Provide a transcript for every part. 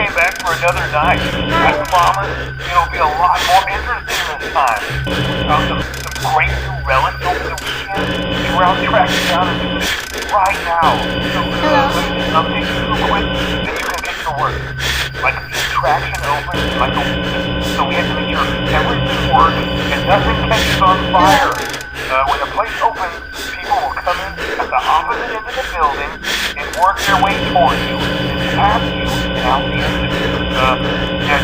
came back for another night. I promise it'll be a lot more interesting this time. Some great new relics over the weekend. We're out tracking down a new right now. So let me just update you real quick, then you can get to work. Like the attraction opens in like a week, so we have to make sure everything works and nothing catches on fire. When the place opens, people will come in at the opposite end of the building and work their way toward you and past you and out the end of it.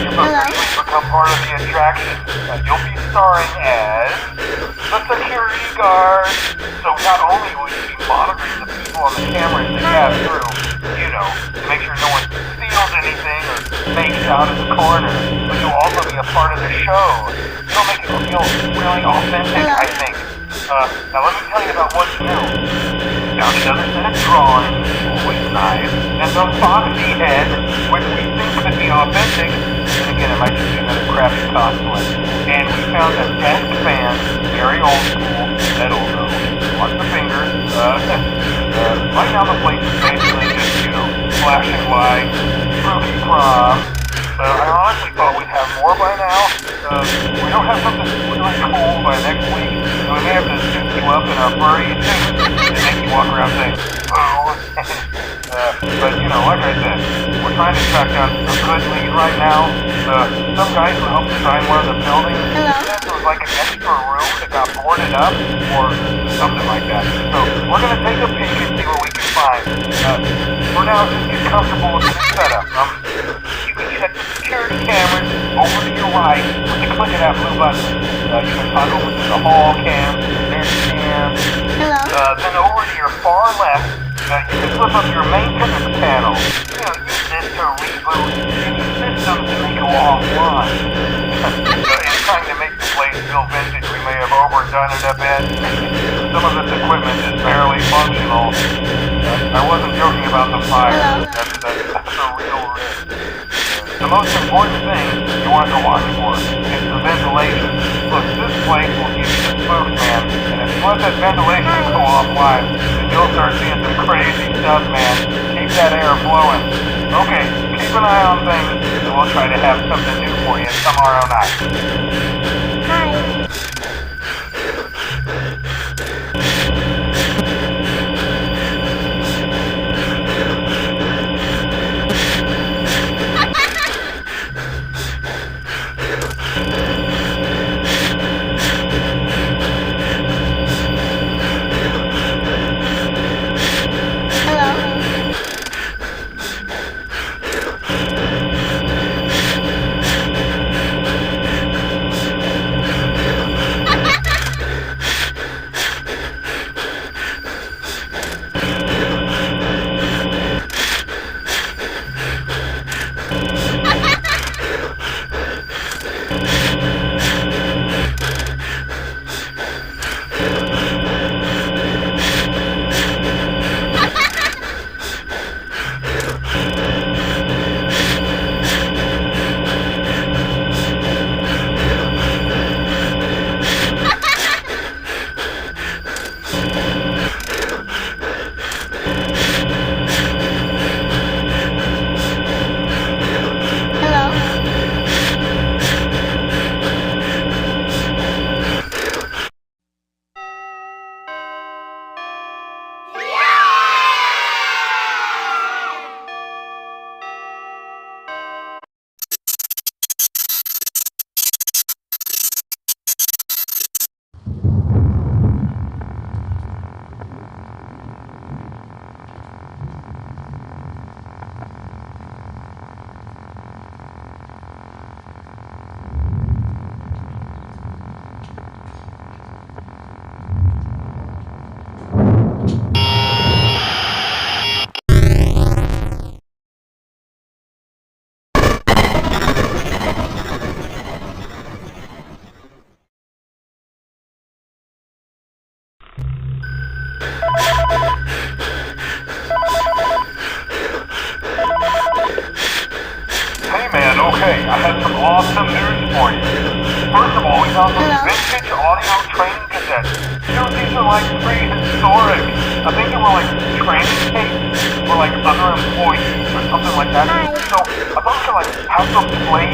You've officially become part of the attraction. You'll be starring as the security guard. So not only will you be monitoring the people on the cameras they pass through, to make sure no one steals anything or fakes out in the corner, but you'll also be a part of the show. It'll make it feel really authentic, I think. Now let me tell you about what's new. Found another set of drawings, always nice, and the foxy head, which we think could be authentic, and again it might just be another crappy cosplay. And we found a desk fan, very old school, metal though, lots of fingers. Right now the place is basically just, flashing lights, spooky props. I honestly thought we'd have more by now. We don't have something really cool by next week. We may have to suit you up in a furry suit and make you walk around saying, "Boo." But like I said, we're trying to track down a good lead right now. Some guy who helped design one of the buildings said there was like an extra room that got boarded up or something like that. So we're going to take a peek and see what we can find. For now, just get comfortable with the new setup. You can check the security cameras over to your right with the click of that blue button. You can toggle between the hall cam, vent cam. Then over to your far left, you can flip up your maintenance panel. Use this to reboot any systems that may go offline. In trying to make the place feel vintage, we may have overdone it a bit. Some of this equipment is barely functional. I wasn't joking about the fire. That's a real risk. The most important thing you want to watch for is the ventilation. Look, this place will give you the spook, man, and if you let that ventilation go offline, then you'll start seeing some crazy stuff, man. Keep that air flowing. Okay, keep an eye on things, and we'll try to have something new for you tomorrow night. Hi. Okay, I have some awesome news for you. First of all, we found some vintage audio training cassettes. Dude, these are like prehistoric. I think they were like training tapes for like other employees or something like that. So I thought we could like have them playing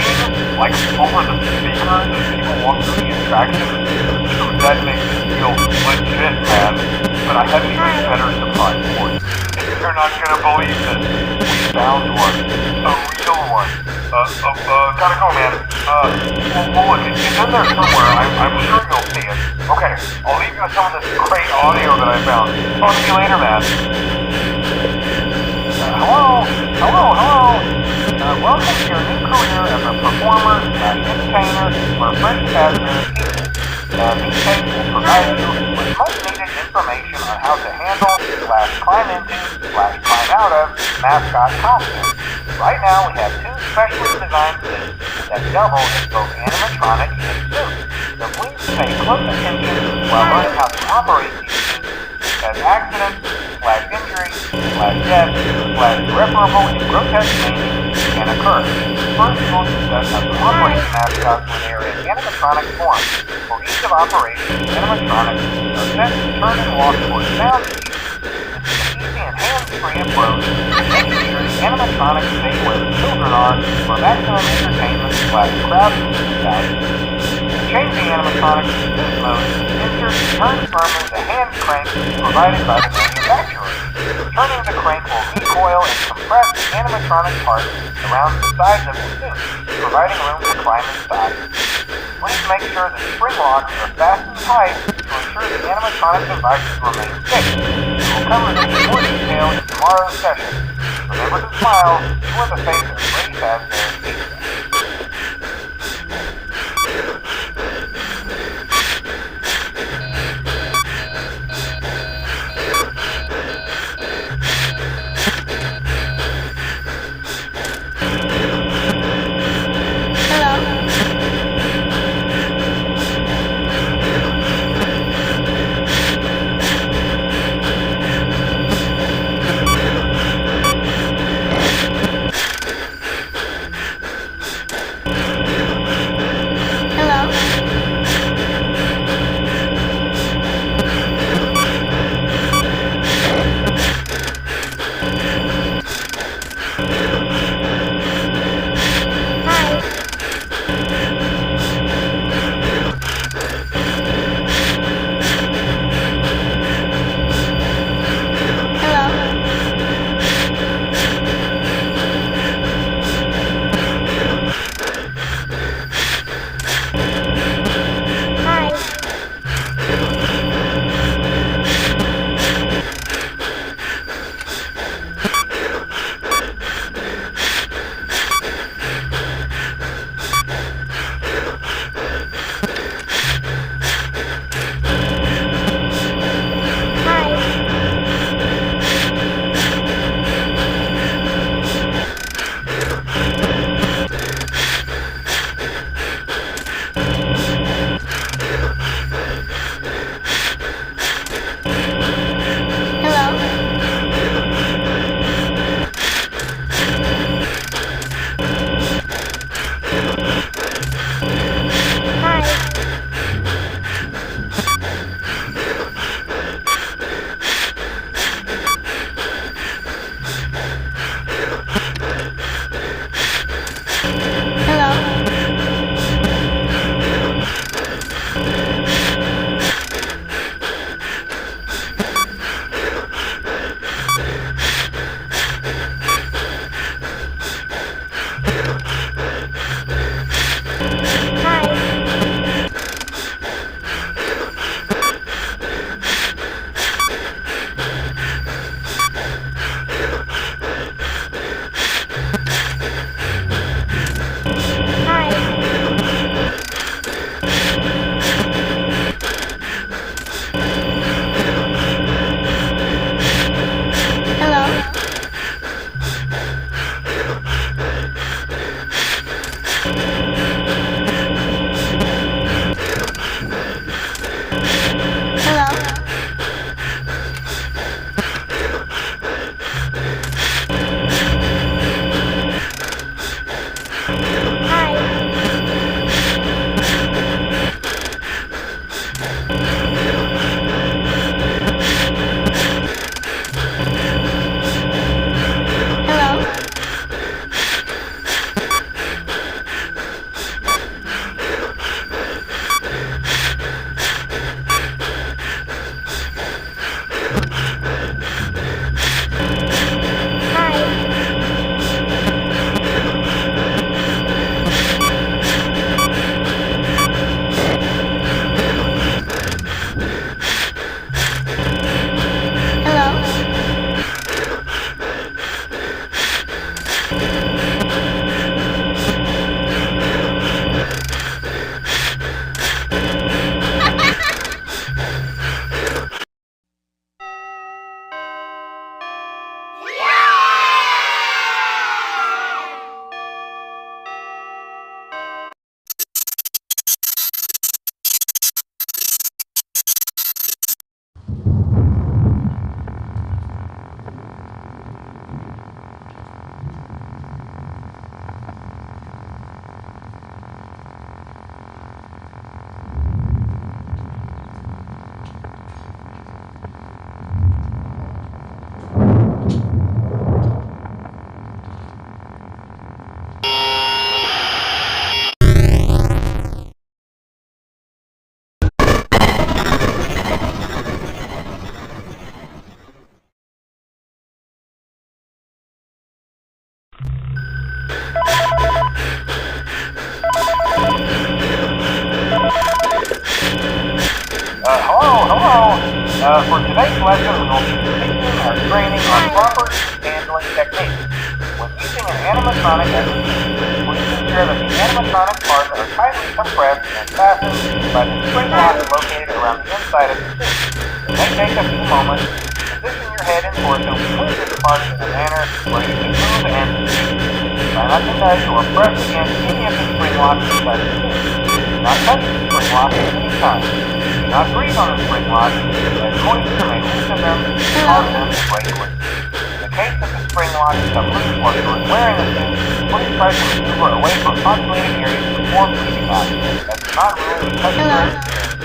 like over the speakers as people walk through the attraction. Dude, that makes me feel legit, man. But I have an even better surprise for you. You're not gonna believe this. We found one. A real one. Gotta go, man. Well, look, it's in there somewhere. I'm sure you'll see it. Okay, I'll leave you with some of this great audio that I found. Talk to you later, man. Hello? Welcome to your new career as a performer / entertainer for Freddy Fazbear's these tapes will provide you with much needed information on how to handle / climb into / climb out of mascot costumes. Right now we have 2 specially designed suits that double as both animatronic and suits. So please pay close attention while learning how to operate these suits, as accidents / injury / death / irreparable and grotesque changes can occur. First, we'll discuss how to operate the mascots when they are in animatronic form. For each of operations, animatronics are set to turn and walk towards sound cues. This is an easy and hands-free approach, making sure the animatronics stay where the children are for maximum entertainment / crowd value. To change the animatronics to this mode, insert the turn firmly the hand crank provided by the manufacturer. Turning the crank will recoil and compress the animatronic parts around the sides of the suit, providing room to climb inside. Please make sure the spring locks are fastened tight to ensure the animatronic devices remain safe. We will cover this in more detail in tomorrow's session. Remember to smile, you are the face of Freddy Fazbear's Pizza. hello. For today's lesson, we will be continuing our training on proper handling techniques. When using an animatronic as a suit, please ensure that the animatronic parts are tightly compressed and fastened by the spring lock located around the inside of the suit. It may take a few moments to position your head and torso between these parts in a manner where you can move and speak. Try not to nudge or press against any of the spring locks inside the suit. Do not touch the spring locks at any time. Do not breathe on the spring locks, as moisture may loosen them and cause them to break loose. In the case that the spring locks become loose while you are wearing a suit, please try to maneuver away from populated areas before breathing out, as do not remove the customer experience.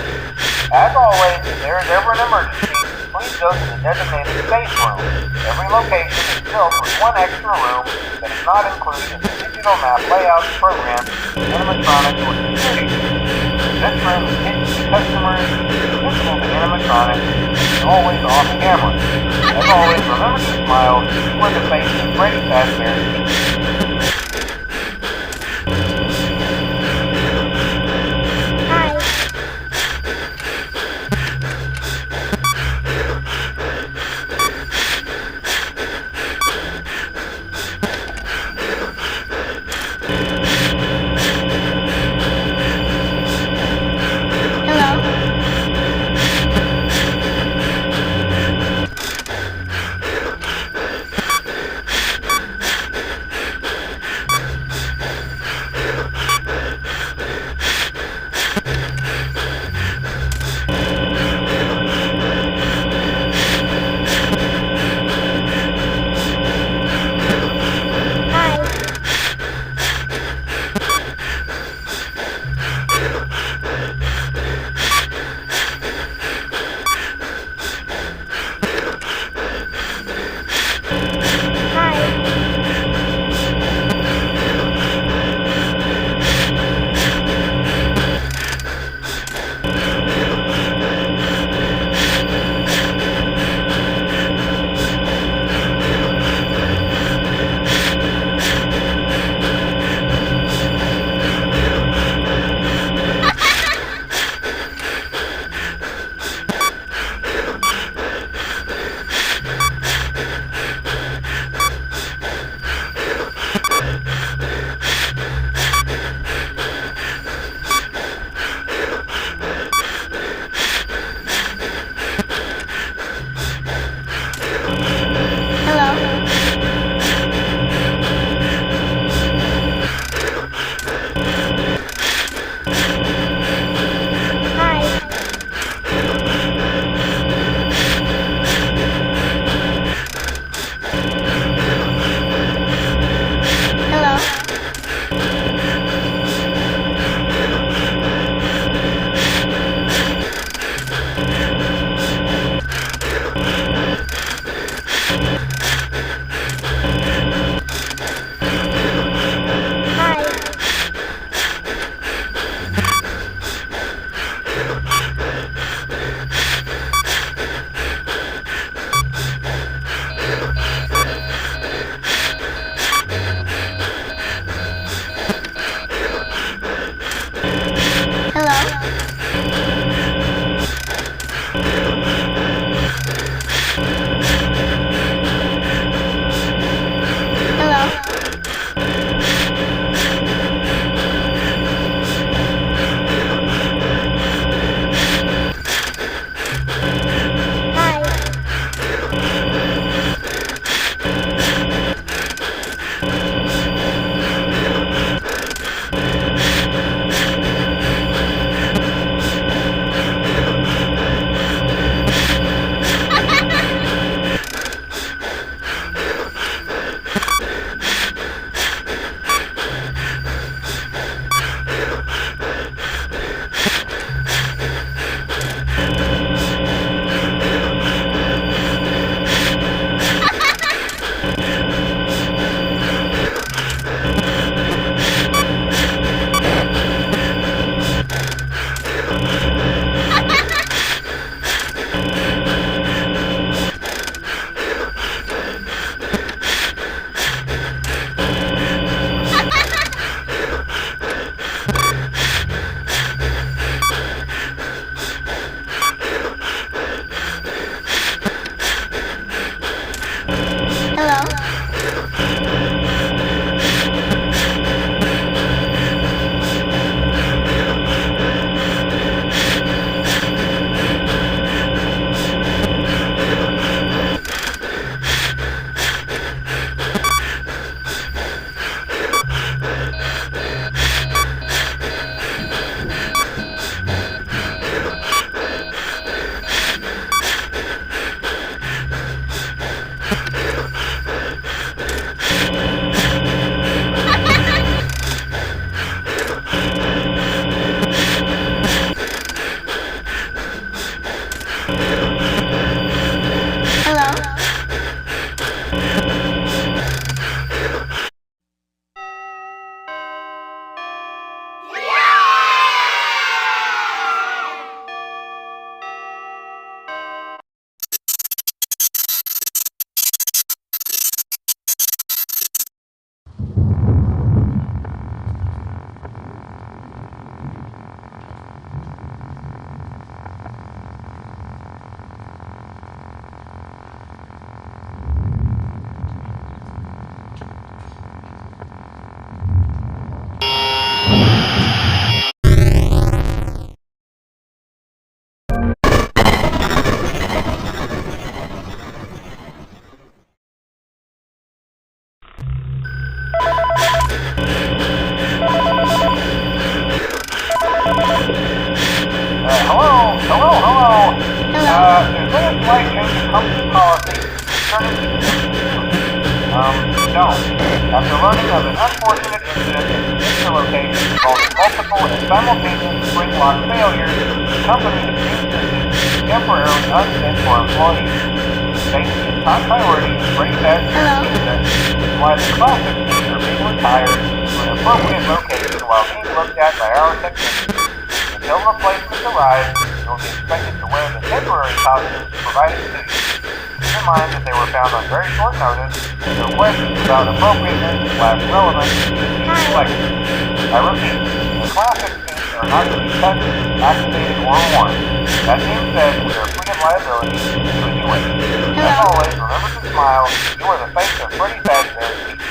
As always, if there is ever an emergency, please go to the designated space room. Every location is built with one extra room that is not included in the digital map layout program, animatronics, or security. This room is hidden to customers, visible to animatronics, and always off camera. As always, remember to smile toward the face of Freddy Fazbear. this might change the company policy concerning no. After learning of an unfortunate incident at the particular location involving multiple and simultaneous spring lock failures, the company has deemed this temporarily unfit for employees. Safety is top priority in Freddy Fazbear's business, which is why the classic seats are being retired to an appropriate location while being looked at by our technicians. Until replacements arrive, you will be expected to wear the temporary costumes provided to you. Keep in mind that they were found on very short notice, and no questions about appropriateness/relevance should be selected. I repeat, the classic seats are not to be touched, activated, or worn. That being said, we are free of liability should you wish. As always, remember to smile. You are the face of Freddy Fazbear's Seats.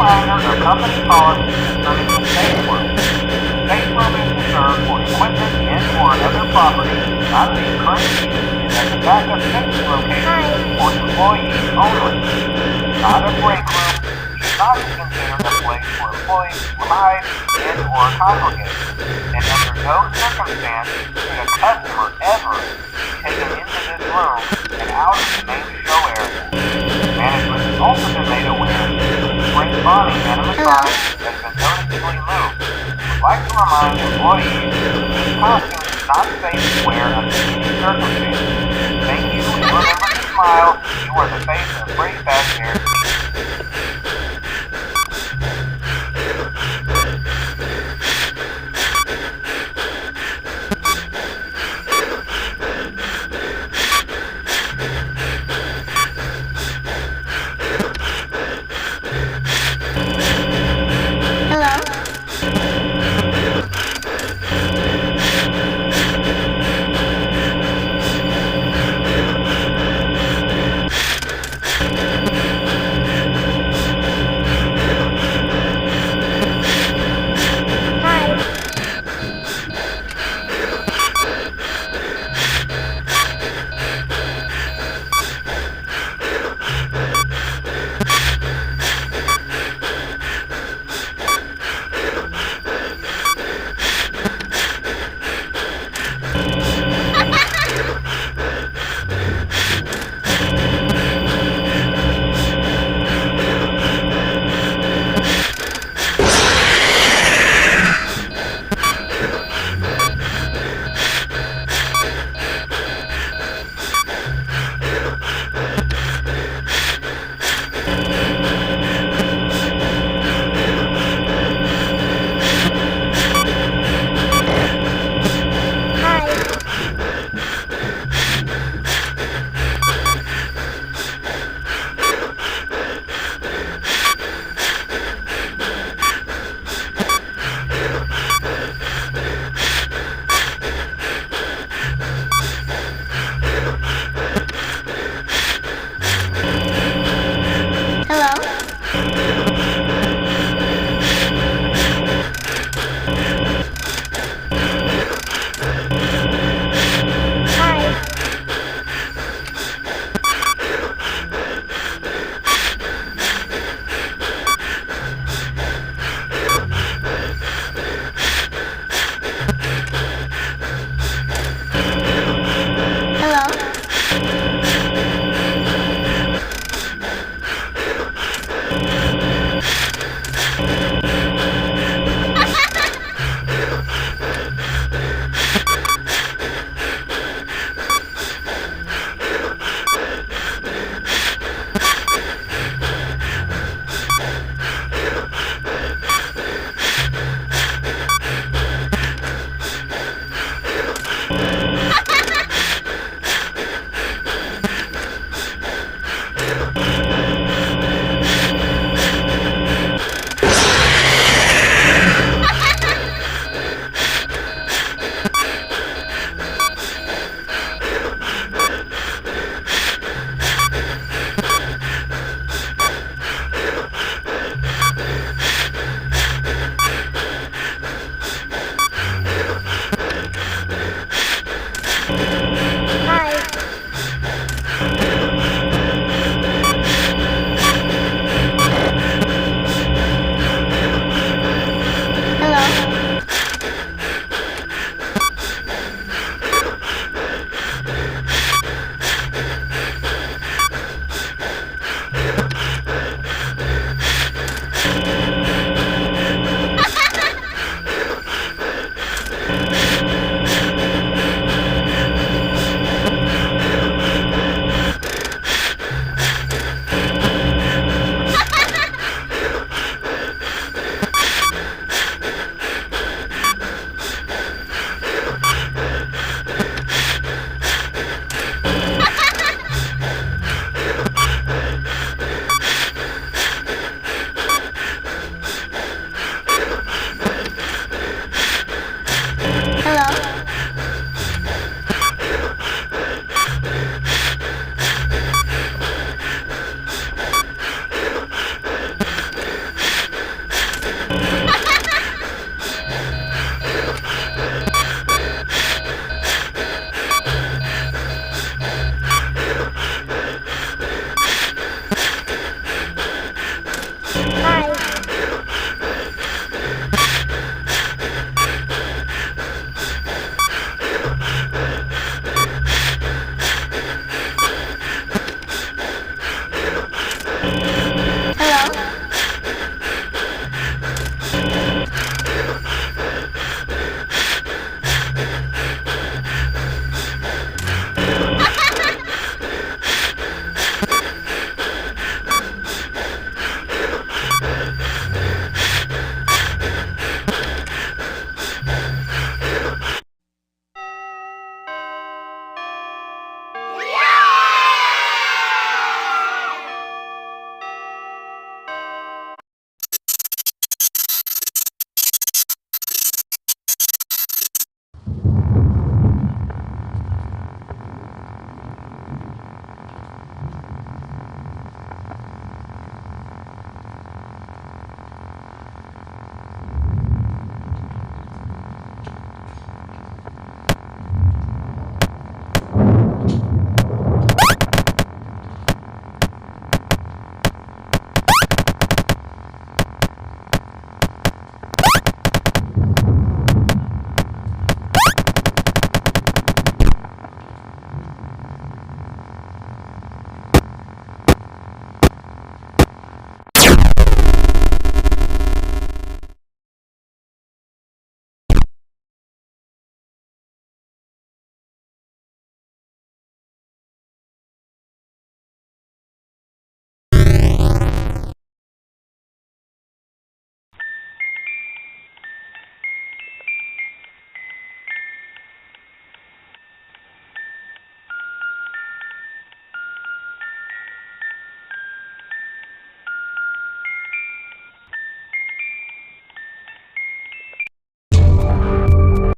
reminder of company policy concerning the safe room. Safe room is reserved for equipment and/or other property not being currently used as a backup safety location for employees only. Not a break room, should not be considered a place for employees to hide and/or congregate. And under no circumstance should a customer ever be taken into this room and out of the main show area. Management has also been made aware that the spring bonding animatronic has been noticeably moved. We'd like to remind employees that this costume is not safe to wear under any circumstances. Thank you, and remember to smile. You are the face of Freddy Fazbear.